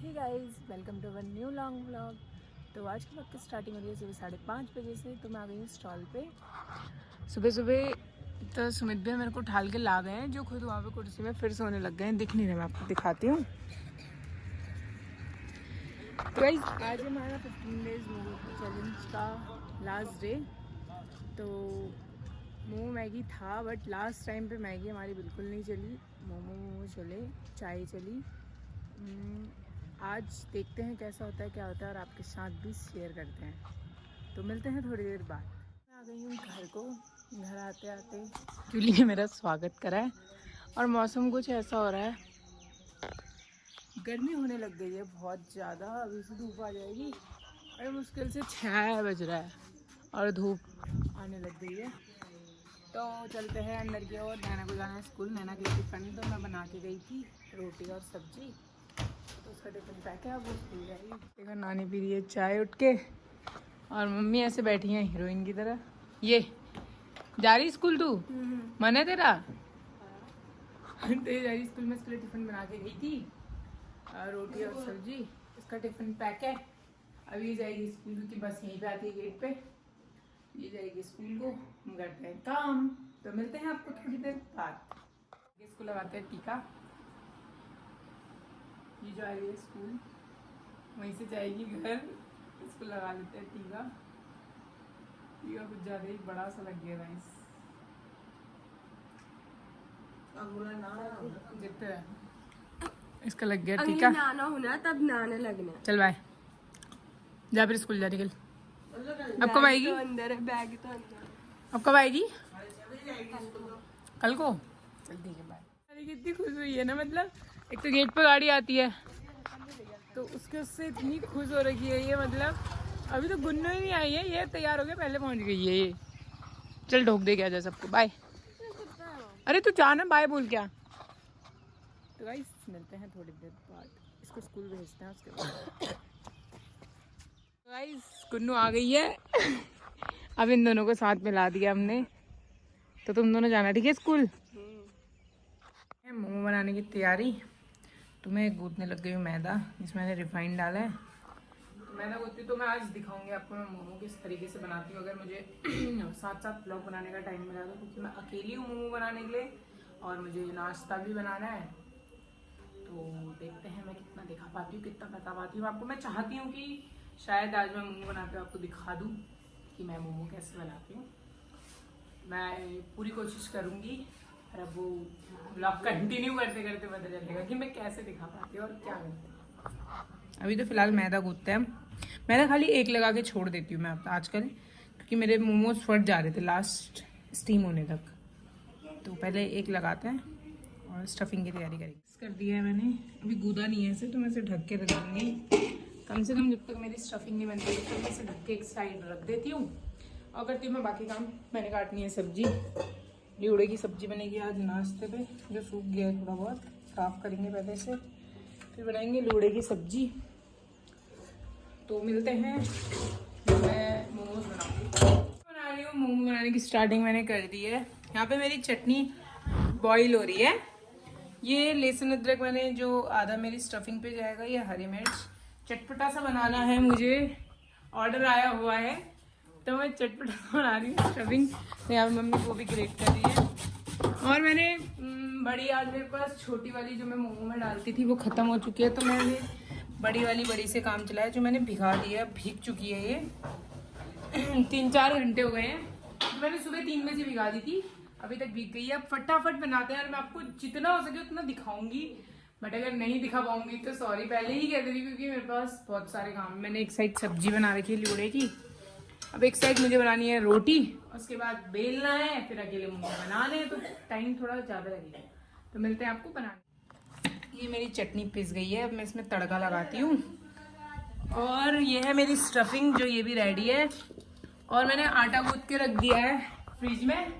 Hey guys, welcome to one new long vlog. तो आज की वक्त की स्टार्टिंग हो रही है सुबह 5:30 बजे से। तो मैं आ गई हूँ स्टॉल पे सुबह सुबह। तो सुमित भी मेरे को उठाल के ला गए हैं, जो खुद वहाँ पे कुर्सी में फिर सोने लग गए हैं। दिख नहीं रहे, मैं आपको दिखाती हूँ। तो गाइस, आज हमारा 15 डेज मोमो चैलेंज का लास्ट डे। तो मोमो मैगी था, बट लास्ट टाइम पे मैगी हमारी बिल्कुल नहीं चली। मोमो चले, चाय चली। आज देखते हैं कैसा होता है, क्या होता है, और आपके साथ भी शेयर करते हैं। तो मिलते हैं थोड़ी देर बाद। मैं आ गई हूँ घर को। घर आते आते जूली ने मेरा स्वागत करा है, और मौसम कुछ ऐसा हो रहा है, गर्मी होने लग गई है बहुत ज़्यादा। अभी से धूप आ जाएगी, और मुश्किल से 6 बज रहा है और धूप आने लग गई है। तो चलते हैं अंदर की ओर। नैना को जाना है स्कूल। नैना के लिए टिफिन तो मैं बना के गई थी, रोटी और सब्जी। तो उसका टिफिन पैक है, अब वो स्कूल जाएगी। देखो, नानी पी रही है चाय उठ के, और मम्मी ऐसे बैठी हैं हीरोइन की तरह। ये जा रही स्कूल तू? मन है तेरा? तो जा रही स्कूल में। इसके लिए टिफिन बना के गई थी, रोटी और सब्जी। इसका टिफिन पैक है। अभी ये जाएगी स्कूल, क्योंकि बस यहीं पे आती है गेट पे। ये जाएगी स्कूल को, हम करते हैं काम। तो मिलते हैं आपको थोड़ी देर बाद। इसको लगाते हैं टीका। ये जो आई है स्कूल, वहीं से जाएगी घर। इसको लगा लेते हैं टीका। टीका कुछ ज़्यादा ही बड़ा सा लग गया था। देखते हैं, इसका लग गया टीका। नाना होना तब नाना लगना। चल बाय, जा फिर स्कूल जा। निकल। अब कब आएगी? तो अंदर है, बैग तो अंदर। अब कब आएगी? कल को। चल ठीक है, बाय। अरे कितनी खुश हुई है ना, मतलब एक तो गेट पे गाड़ी आती है, तो उसके उससे इतनी खुश हो रही है ये। मतलब अभी तो गुन्नू ही नहीं आई है, ये तैयार हो गया, पहले पहुंच गई है ये। चल ढोक दे के आजा सबको, बाय। अरे तू जाना, बाय बोल क्या। तो गाइस, मिलते हैं थोड़ी देर बाद। इसको स्कूल भेजते हैं उसके बाद। तो गाइस, गुन्नू आ गई है। अब इन दोनों को साथ मिला दिया हमने। तो तुम दोनों जाना ठीक है स्कूल। मोमो बनाने की तैयारी। तो मैं गूंथने लग गई हूँ मैदा, जिसमें मैंने रिफाइंड डाला है। तो मैदा गूंथती तो मैं आज दिखाऊंगी आपको मैं मोमो किस तरीके से बनाती हूँ, अगर मुझे साथ साथ ब्लॉग बनाने का टाइम मिला तो, क्योंकि मैं अकेली हूँ मोमो बनाने के लिए, और मुझे नाश्ता भी बनाना है। तो देखते हैं मैं कितना दिखा पाती हूँ, कितना बता पाती हूँ आपको। मैं चाहती हूँ कि शायद आज मैं मोमो बनाते हुए आपको दिखा दूँ कि मैं मोमो कैसे बनाती हूँ। मैं पूरी कोशिश करूँगी, और अब वो ब्लॉग कंटिन्यू करते करते पता चलेगा कि मैं कैसे दिखा पाती हूँ और क्या करती हूँ। अभी तो फिलहाल मैदा गूंथते हैं। मैदा खाली एक लगा के छोड़ देती हूँ मैं आजकल, क्योंकि मेरे मोमोज फट जा रहे थे लास्ट स्टीम होने तक। तो पहले एक लगाते हैं और स्टफिंग की तैयारी करेंगे। कर दिया है मैंने, अभी गूदा नहीं है इसे, तो मैं इसे ढक के रख दूँगी कम से कम जब तक मेरी स्टफिंग नहीं बनती तो मैं इसे ढक के एक साइड रख देती हूँ, और करती हूँ मैं बाकी काम। मैंने काटनी है सब्जी। ल्यूड़े की सब्जी बनेगी आज नाश्ते पे, जो सूख गया है थोड़ा बहुत। साफ करेंगे पहले से, फिर बनाएंगे ल्यूड़े की सब्जी। तो मिलते हैं, मैं मोमोज बना रही हूँ। मोमो बनाने की स्टार्टिंग मैंने कर दी है। यहाँ पे मेरी चटनी बॉईल हो रही है। ये लहसुन अदरक मैंने जो आधा मेरी स्टफिंग पे जाएगा, ये हरी मिर्च। चटपटा सा बनाना है मुझे, ऑर्डर आया हुआ है, तो मैं चटपटा बना रही हूँ स्टफिंग। तो यहाँ मम्मी वो भी ग्रेट कर रही है। और मैंने बड़ी, आज मेरे पास छोटी वाली जो मैं मोमो में डालती थी वो ख़त्म हो चुकी है, तो मैंने बड़ी वाली बड़ी से काम चलाया, जो मैंने भिगा दी है। भीग चुकी है ये 3-4 घंटे हो गए हैं। तो मैंने सुबह 3 बजे भिगा दी थी, अभी तक भीग गई है। अब फटाफट बनाते हैं, और मैं आपको जितना हो सके उतना दिखाऊंगी, बट अगर नहीं दिखा पाऊंगी तो सॉरी, पहले ही कह दे रही, क्योंकि मेरे पास बहुत सारे काम। मैंने एक साइड सब्जी बना रखी है ल्यूड़े की, अब एक साइड मुझे बनानी है रोटी, उसके बाद बेलना है, फिर अकेले मोमो बनाने हैं, तो टाइम थोड़ा ज़्यादा लगेगा। तो मिलते हैं आपको बनाने। ये मेरी चटनी पिस गई है, अब मैं इसमें तड़का लगाती हूँ। और ये है मेरी स्टफिंग, जो ये भी रेडी है, और मैंने आटा गूंथ के रख दिया है फ्रिज में।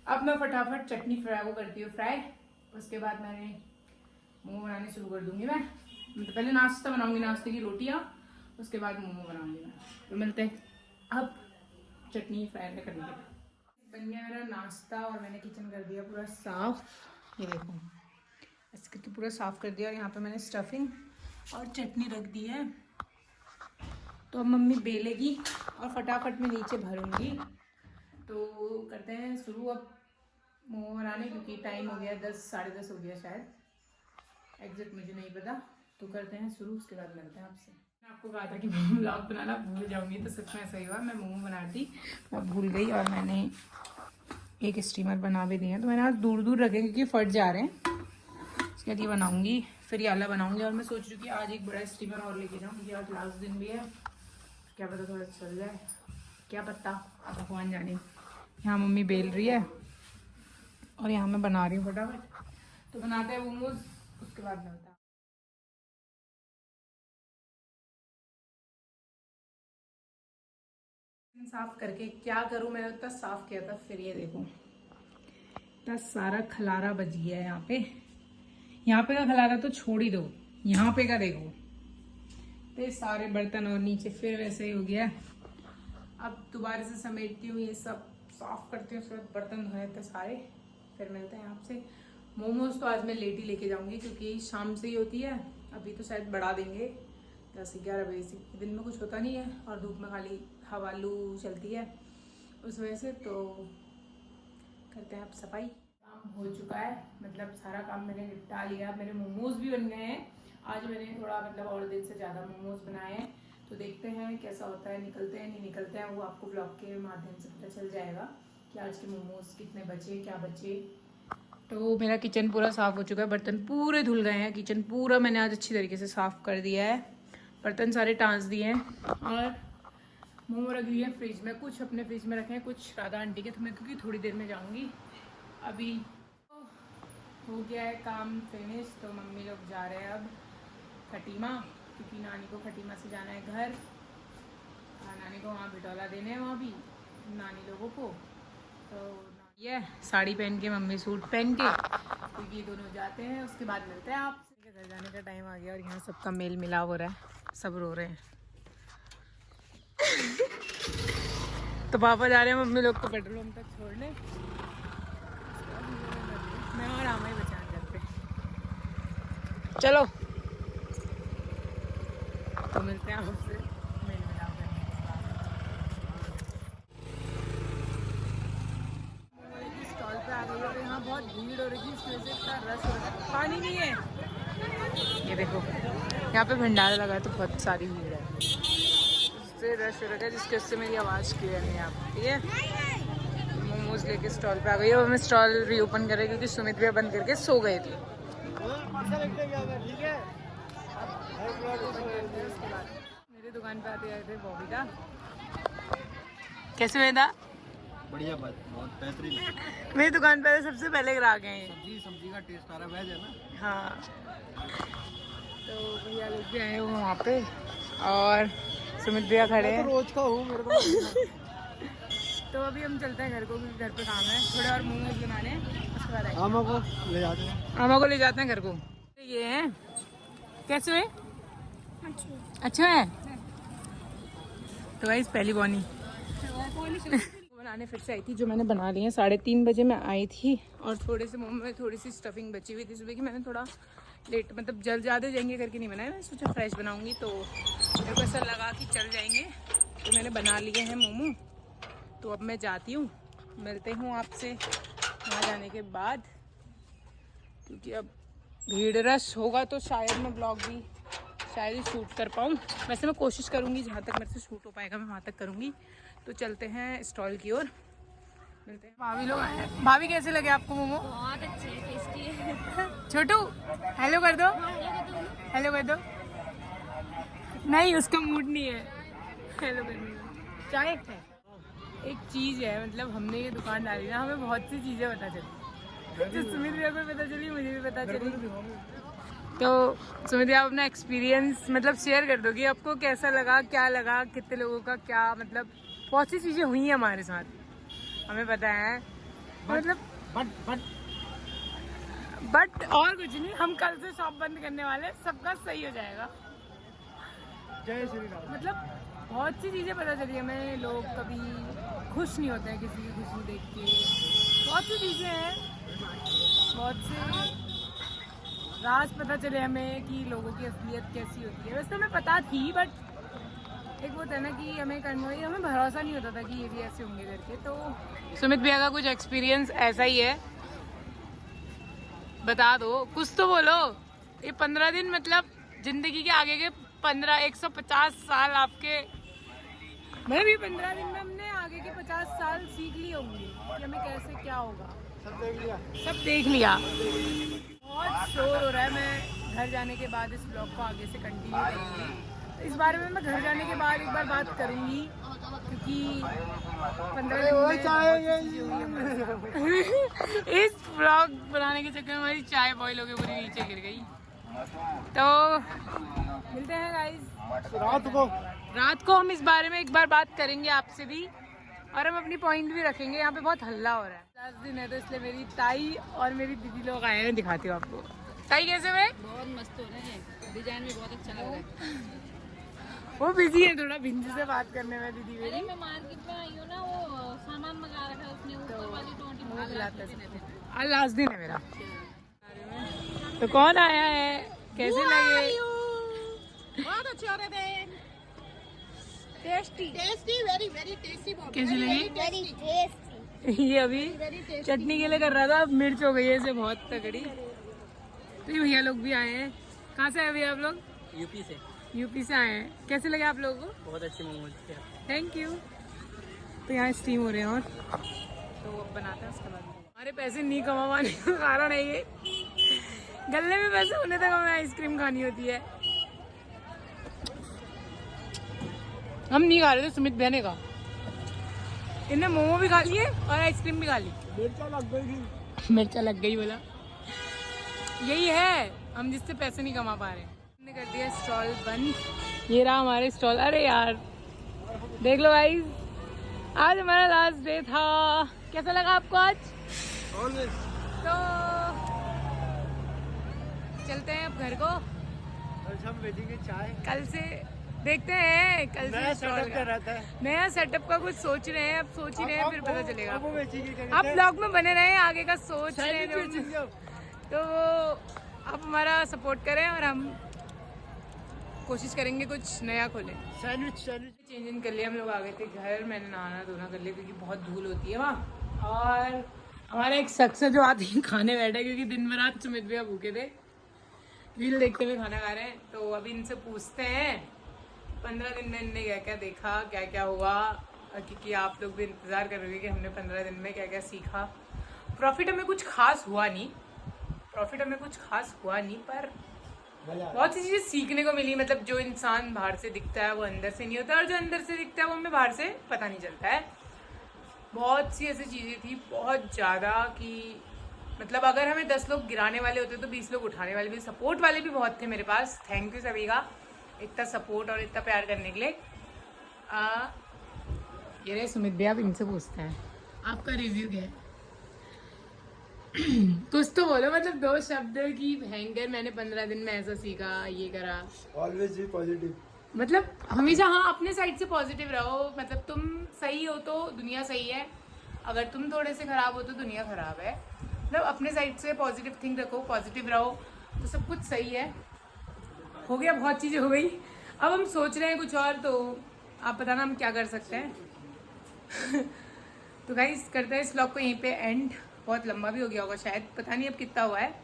अब मैं फटाफट चटनी फ्राई वो करती हूँ फ्राई, उसके बाद मैंने मोमो बनाने शुरू कर दूंगी। मैं तो पहले नाश्ता बनाऊंगी, नाश्ते की रोटियाँ, उसके बाद मोमो बनाऊंगी मैं। तो मिलते हैं अब चटनी फ्राई करने के बाद। बन गया मेरा नाश्ता, और मैंने किचन कर दिया पूरा साफ। ये देखो, ऐसे करके पूरा साफ कर दिया। और यहाँ पे मैंने स्टफिंग और चटनी रख दी है। तो अब मम्मी बेलेगी और फटाफट मैं नीचे भरूंगी। तो करते हैं शुरू अब मोमो बनाने, क्योंकि टाइम हो गया 10 साढ़े 10 हो गया शायद, एग्जैक्ट मुझे नहीं पता। तो करते हैं शुरू, उसके बाद मिलते हैं आपसे। मैं आपको कहा था कि मैं व्लॉग बनाना भूल जाऊंगी, तो सच में ऐसा ही हुआ। मैं मोमो बनाती मैं भूल गई, और मैंने एक स्टीमर बना भी दिया है। तो मैंने आज दूर दूर रखे क्योंकि फट जा रहे हैं। इसके बाद ये बनाऊंगी, फिर ये आला बनाऊंगी। और मैं सोच रही हूँ कि आज एक बड़ा स्टीमर और लेके जाऊँ, क्योंकि आज लास्ट दिन भी है, क्या पता थोड़ा चल जाए, क्या पता, अब भगवान जाने। यहाँ मम्मी बेल रही है और यहाँ मैं बना रही हूँ फटाफट। तो बनाते हैं मोमोज, उसके बाद मिलता है। साफ करके क्या करूँ, मैंने उतना साफ किया था, फिर ये देखो इतना सारा खलारा बच गया है यहाँ पे। यहाँ पे का खलारा तो छोड़ ही दो, यहाँ पे का देखो, तो सारे बर्तन और नीचे फिर वैसे ही हो गया। अब दोबारा से समेटती हूँ, ये सब साफ करती हूँ, उसके बाद बर्तन धोए थे सारे। फिर मिलते हैं आपसे। मोमोज तो आज मैं लेट ही लेके जाऊंगी, क्योंकि शाम से ही होती है, अभी तो शायद बढ़ा देंगे 10-11 बजे से। दिन में कुछ होता नहीं है और धूप में खाली हवा लू चलती है, उस वजह से। तो करते हैं अब सफाई। काम हो चुका है, मतलब सारा काम मैंने निपटा लिया। मेरे मोमोज भी बन गए हैं। आज मैंने थोड़ा मतलब और दिन से ज़्यादा मोमोज बनाए हैं, तो देखते हैं कैसा होता है, निकलते हैं नहीं निकलते हैं, वो आपको ब्लॉग के माध्यम से पता चल जाएगा कि आज के मोमोज कितने बचे, क्या बचे। तो मेरा किचन पूरा साफ़ हो चुका है, बर्तन पूरे धुल गए हैं, किचन पूरा मैंने आज अच्छी तरीके से साफ़ कर दिया है, बर्तन सारे टाँस दिए हैं। और मोमो रख दिए हैं फ्रिज में, कुछ अपने फ्रिज में रखे हैं, कुछ राधा आंटी के, तो मैं क्योंकि थोड़ी देर में जाऊँगी। अभी हो गया है काम फिनिश। तो मम्मी लोग जा रहे हैं अब खटीमा, क्योंकि नानी को खटीमा से जाना है घर। नानी को वहाँ बिटौला देने हैं, वहाँ भी नानी लोगों को। तो ये साड़ी पहन के, मम्मी सूट पहन के, क्योंकि ये दोनों जाते हैं। उसके बाद मिलते हैं आपसे। घर जाने का टाइम आ गया और यहाँ सबका मेल मिलाप हो रहा है, सब रो रहे हैं। तो पापा जा रहे हैं मम्मी लोग को पेट्रोल पंप तक छोड़ने, मैं और आमा ही बचा घर पे। चलो तो मिलते हैं आपसे मेल मिलाप करने के बाद। स्टॉल पे आ गई और यहाँ बहुत भीड़ हो रही है, इस वजह से इतना रश हो रहा है। पानी नहीं है, ये देखो यहाँ पे भंडारा लगा है, तो बहुत सारी भीड़ है, उससे रश हो रखा है, जिसके उससे मेरी आवाज़ क्लियर नहीं आ पाती है। मोमोज लेके स्टॉल पे आ गई और मैं स्टॉल रीओपन कर रही, क्योंकि सुमित भैया बंद करके सो गए थे। मेरी दुकान पे आते आए थे बॉबीदा। कैसे वेदा? बढ़िया बात, बहुत बेहतरीन। मेरी दुकान पे सबसे पहले ग्राहक हैं। सब्जी का टेस्ट आ रहा है, वेज है ना? हाँ, तो भैया लोग भी आए हुए वहाँ पे और सुमित भैया खड़े हैं। तो रोज का हूँ, मेरे को। तो अभी हम चलते हैं घर को, क्योंकि घर पे काम है, थोड़े और मोमोज बनाने हैं, उसके बाद आमा को ले जाते हैं। आमा को ले जाते हैं घर को। ये है, कैसे हुए? अच्छा है। तो गाइस पहली बॉनी बनाने फिर से आई थी, जो मैंने बना ली है। 3:30 बजे मैं आई थी और थोड़े से मोमो में थोड़ी सी स्टफिंग बची हुई थी सुबह की। मैंने थोड़ा लेट, मतलब जल्द ज़्यादा जाएंगे करके नहीं बनाया, मैं सोचा फ्रेश बनाऊंगी, तो मेरे को ऐसा लगा कि चल जाएंगे, तो मैंने बना लिए हैं मोमो। तो अब मैं जाती हूँ, मिलते हूँ आपसे वहाँ जाने के बाद, क्योंकि अब भीड़ रश होगा तो शायद मैं ब्लॉग भी शायद ही शूट कर पाऊँ। वैसे मैं कोशिश करूँगी, जहाँ तक मेरे से शूट हो पाएगा मैं वहाँ तक करूँगी। तो चलते हैं स्टॉल की ओर, मिलते हैं। भाभी लोग आए हैं। भाभी कैसे लगे आपको मोमो? बहुत अच्छे टेस्टी है। छोटू हेलो कर दो, हेलो कर दो। नहीं, उसका मूड नहीं है हेलो करने का। चाय है एक चीज़ है, मतलब हमने ये दुकान डाली ना, हमें बहुत सी चीज़ें पता चली, जो सुमित भैया को पता चली, मुझे भी पता चली। तो सुमित भैया आप अपना एक्सपीरियंस मतलब शेयर कर दो कि आपको कैसा लगा, क्या लगा, कितने लोगों का क्या, मतलब बहुत सी चीज़ें हुई हैं हमारे साथ, हमें पता है, मतलब बट और कुछ नहीं, हम कल से शॉप बंद करने वाले, सबका सही हो जाएगा। जय श्री राम। मतलब बहुत सी चीज़ें पता चली हमें, लोग कभी खुश नहीं होते हैं किसी की खुशी देख के, बहुत सी चीज़ें हैं, बहुत से राज पता चले हमें कि लोगों की असलियत कैसी होती है। वैसे तो हमें पता थी, बट एक वो था ना कि हमें भरोसा नहीं होता था कि ये भी ऐसे होंगे करके। तो सुमित भैया का कुछ एक्सपीरियंस ऐसा ही है, बता दो कुछ तो बोलो। ये 15 दिन मतलब जिंदगी के आगे के 150 साल आपके, मतलब ये 15 दिन में हमने आगे के 50 साल सीख लिए होंगे कि हमें कैसे क्या होगा। सब देख लिया। सब देख लिया। बहुत शोर हो रहा है। मैं घर जाने के बाद इस ब्लॉग को आगे से कंटिन्यू करूँगी। इस बारे में मैं घर जाने के बाद एक बार बात करूँगी, क्योंकि 15 दिन में बहुत चीजें हुई हमारे। इस ब्लॉग बनाने के चक्कर में हमारी चाय बॉईल होकर पूरी नीचे गिर गई। तो मिलते हैं गाइस रात को हम इस बारे में एक बार बात करेंगे आपसे भी, और हम अपनी पॉइंट भी रखेंगे। यहाँ पे बहुत हल्ला हो रहा है। लास्ट दिन है तो इसलिए मेरी ताई और मेरी दीदी लोग आए हैं। दिखाती हूँ आपको। ताई कैसे हुए? बहुत मस्त हो रहे हैं, डिजाइन भी बहुत अच्छा लग रहा है। वो बिजी है थोड़ा भिंजी से बात करने में दीदी मेरी। अरे मैं मार्केट में आई हूँ ना, वो सामान मंगा रखा है उसने, ऊपर वाली टोटी आज लास्ट दिन है मेरा। तो कौन आया है, कैसे लगे? बहुत अच्छे हो रहे थे, टेस्टी वेरी वेरी टेस्टी। कैसे लगी? Very tasty. ये अभी चटनी के लिए कर रहा था, अब मिर्च हो गई है इसे बहुत तगड़ी। तो ये भैया लोग भी आए हैं। कहाँ से आए भैया आप लोग? यूपी से। यूपी से आए हैं। कैसे लगे आप लोगों को? बहुत अच्छे मोमोज थे। Thank you. तो यहाँ स्टीम हो रहे हैं और तो अब बनाते हैं उसके बाद। हमारे पैसे नहीं कमाने का कारण है ये, गले में पैसे होने तक हमें आइसक्रीम खानी होती है। हम नहीं खा रहे थे, सुमित भैया ने कहा। इन्हें मोमो भी खा लिए और आइसक्रीम भी खा ली। मिर्चा लग गई थी। मिर्चा लग गई बोला। यही है हम जिससे पैसे नहीं कमा पा रहे। हमने कर दिया स्टॉल बंद। ये रहा हमारे स्टॉल। अरे यार देख लो गाइस, आज हमारा लास्ट डे था। कैसा लगा आपको आज? तो चलते हैं अब घर को। हम बेचेंगे चाय। कल से देखते हैं, कल नया से स्टॉल सेटअप क्या रहता है? नया सेटअप का कुछ सोच रहे हैं। अब सोच ही रहे हैं, फिर पता चलेगा। अब वो बेचेंगे क्या आप कहते हैं? ब्लॉग में बने रहे, आगे का सोच रहे हैं सैंडविच बेचेंगे जो। अब। तो आप हमारा सपोर्ट करें और हम कोशिश करेंगे कुछ नया खोलें। सैंडविच चेंज इन कर लिया, हम लोग आ गए थे घर। मैंने नहाना धोना कर लिया क्योंकि बहुत धूल होती है वहाँ। और हमारा एक शख्स है जो आते ही खाने बैठा, क्योंकि दिन में रात सुमित भैया भूखे थे, रील देखते हुए खाना खा रहे हैं। तो अभी इनसे पूछते हैं 15 दिन में इनने क्या क्या देखा, क्या क्या हुआ, क्योंकि आप लोग भी इंतज़ार कर रहे हो कि हमने 15 दिन में क्या क्या सीखा। प्रॉफिट हमें कुछ खास हुआ नहीं, पर बहुत सी चीज़ें सीखने को मिली। मतलब जो इंसान बाहर से दिखता है वो अंदर से नहीं होता, और जो अंदर से दिखता है वो हमें बाहर से पता नहीं चलता है। बहुत सी ऐसी चीज़ें थी, बहुत ज़्यादा, कि मतलब अगर हमें 10 लोग गिराने वाले होते तो 20 लोग उठाने वाले भी। सपोर्ट वाले भी बहुत थे मेरे पास। थैंक यू सभी का, इतना सपोर्ट और इतना प्यार करने के लिए। ये रहे सुमित भैया, आप इनसे पूछते हैं आपका रिव्यू क्या है। कुछ तो बोलो, मतलब 2 शब्द की भयंकर। मैंने 15 दिन में ऐसा सीखा, ये करा। Always be positive. मतलब हमेशा हाँ अपने साइड से पॉजिटिव रहो। मतलब तुम सही हो तो दुनिया सही है, अगर तुम थोड़े से खराब हो तो दुनिया खराब है। मतलब अपने साइड से पॉजिटिव थिंक रखो, पॉजिटिव रहो तो सब कुछ सही है। हो गया, बहुत चीज़ें हो गई। अब हम सोच रहे हैं कुछ और, तो आप बताना हम क्या कर सकते हैं। तो गाइस करते हैं इस व्लॉग को यहीं पे एंड। बहुत लंबा भी हो गया होगा शायद, पता नहीं अब कितना हुआ है।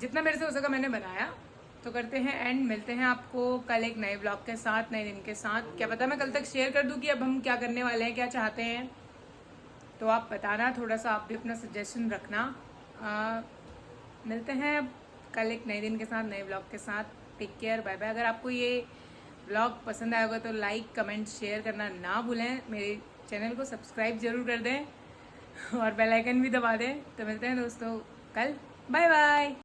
जितना मेरे से हो सका मैंने बनाया। तो करते हैं एंड, मिलते हैं आपको कल एक नए ब्लॉग के साथ, नए दिन के साथ। क्या पता मैं कल तक शेयर कर दूं कि अब हम क्या करने वाले हैं, क्या चाहते हैं। तो आप बताना, थोड़ा सा आप भी अपना सजेशन रखना। मिलते हैं कल एक नए दिन के साथ, नए ब्लॉग के साथ। Take care, bye bye. अगर आपको ये ब्लॉग पसंद आया होगा तो लाइक कमेंट शेयर करना ना भूलें। मेरे चैनल को सब्सक्राइब जरूर कर दें और बेल आइकन भी दबा दें। तो मिलते हैं दोस्तों कल, बाय बाय।